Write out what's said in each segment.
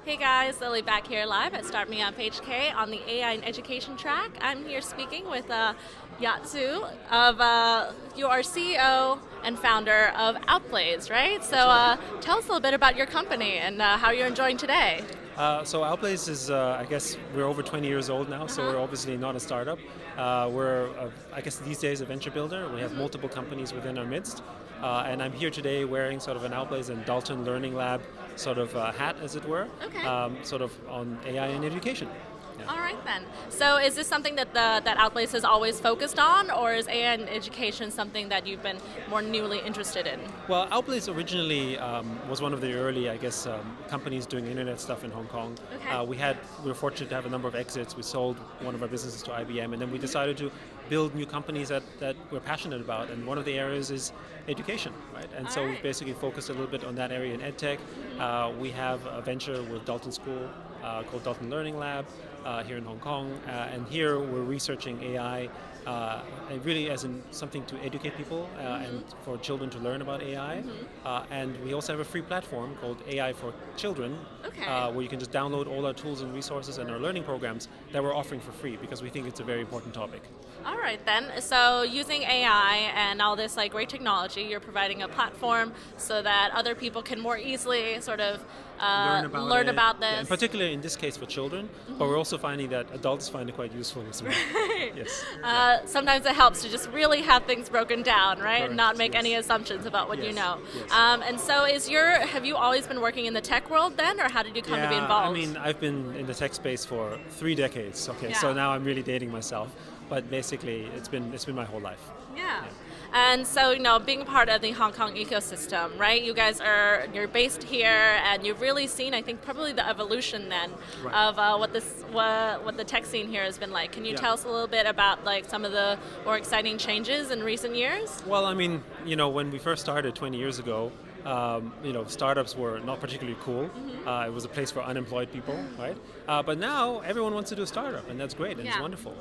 Hey guys, Lily back here live at Start Me Up HK on the AI and Education track. I'm here speaking with Yat of you are CEO and founder of Outblaze, right? So tell us a little bit about your company and how you're enjoying today. So Outblaze is, I guess, we're over 20 years old now, so we're obviously not a startup. We're, I guess, these days a venture builder. We have multiple companies within our midst, and I'm here today wearing sort of an Outblaze and Dalton Learning Lab sort of hat, as it were, Okay. sort of on AI and education. Yeah. All right then. So is this something that that Outblaze has always focused on, or is AI and education something that you've been more newly interested in? Well, Outblaze originally was one of the early, I guess, companies doing internet stuff in Hong Kong. Okay. We were fortunate to have a number of exits. We sold one of our businesses to IBM, and then we decided to build new companies that we're passionate about. And one of the areas is education, right? And All so right. we've basically focused a little bit on that area in edtech. We have a venture with Dalton School called Dalton Learning Lab here in Hong Kong, and here we're researching AI. And really as in something to educate people and for children to learn about AI. And we also have a free platform called AI for Children, Okay. where you can just download all our tools and resources and our learning programs that we're offering for free because we think it's a very important topic. All right then. So using AI and all this like great technology, you're providing a platform so that other people can more easily sort of learn it. about Yeah, this. in particular in this case for children, but we're also finding that adults find it quite useful as well. Yes. Sometimes it helps to just really have things broken down, right? Correct, Not make yes. any assumptions about what you Yes, know. yes. And so, have you always been working in the tech world then, or how did you come to be Yeah, involved? I mean, I've been in the tech space for 3 decades. Okay, so Yeah. now I'm really dating myself. But basically, it's been my whole life. Yeah. And so, being a part of the Hong Kong ecosystem, right? You're based here, and you've really seen, I think, probably the evolution then Right. of what the tech scene here has been like. Can you Yeah. tell us a little bit about like some of the more exciting changes in recent years? Well, I mean, when we first started 20 years ago, startups were not particularly cool. It was a place for unemployed people, right? But now everyone wants to do a startup, and that's great, and it's Yeah. wonderful.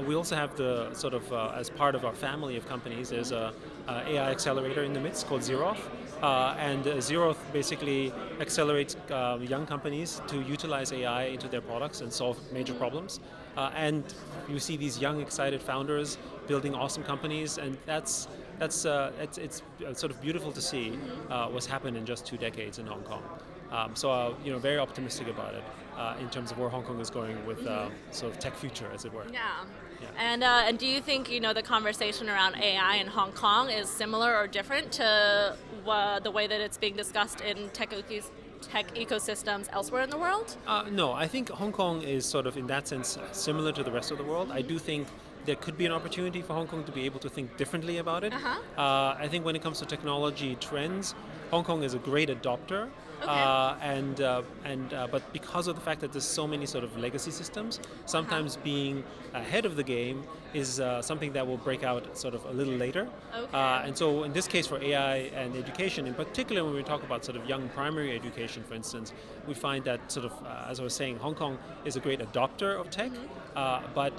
We also have the sort of, as part of our family of companies, there's a AI accelerator in the midst called Zeroth. And Zeroth basically accelerates young companies to utilize AI into their products and solve major problems. And you see these young, excited founders building awesome companies, and it's sort of beautiful to see what's happened in just 2 decades in Hong Kong. Very optimistic about it in terms of where Hong Kong is going with sort of tech future, as it were. Yeah. Yeah. And do you think the conversation around AI in Hong Kong is similar or different to the way that it's being discussed in tech ecosystems elsewhere in the world? No, I think Hong Kong is sort of in that sense similar to the rest of the world. I do think there could be an opportunity for Hong Kong to be able to think differently about it. I think when it comes to technology trends, Hong Kong is a great adopter. Okay. But because of the fact that there's so many sort of legacy systems, sometimes being ahead of the game is something that will break out sort of a little later. Okay. And so in this case for AI and education, in particular when we talk about sort of young primary education, for instance, we find that sort of, as I was saying, Hong Kong is a great adopter of tech, but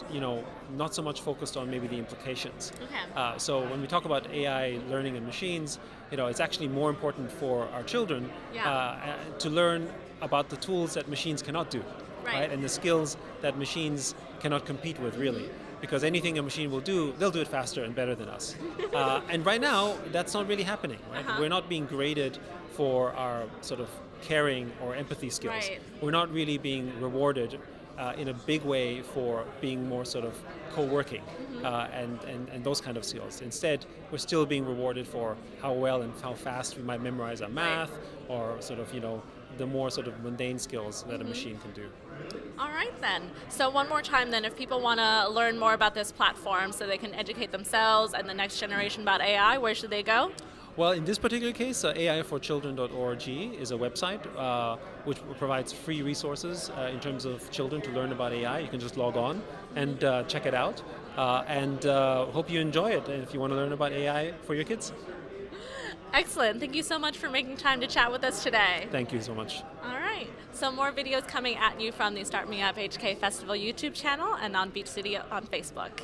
not so much focused on maybe the implications. Okay. So when we talk about AI learning and machines, it's actually more important for our children to learn about the tools that machines cannot do, Right. and the skills that machines cannot compete with, really. Because anything a machine will do, they'll do it faster and better than us. And right now, that's not really happening. Right? We're not being graded for our sort of caring or empathy skills. Right. We're not really being rewarded in a big way for being more sort of co-working and those kind of skills. Instead, we're still being rewarded for how well and how fast we might memorize our math or sort of, the more sort of mundane skills that a machine can do. All right then. So one more time then, if people want to learn more about this platform so they can educate themselves and the next generation about AI, where should they go? Well, in this particular case, aiforchildren.org is a website which provides free resources in terms of children to learn about AI. You can just log on and check it out. And hope you enjoy it if you want to learn about AI for your kids. Excellent. Thank you so much for making time to chat with us today. Thank you so much. All right. So more videos coming at you from the Start Me Up HK Festival YouTube channel and on Beach City on Facebook.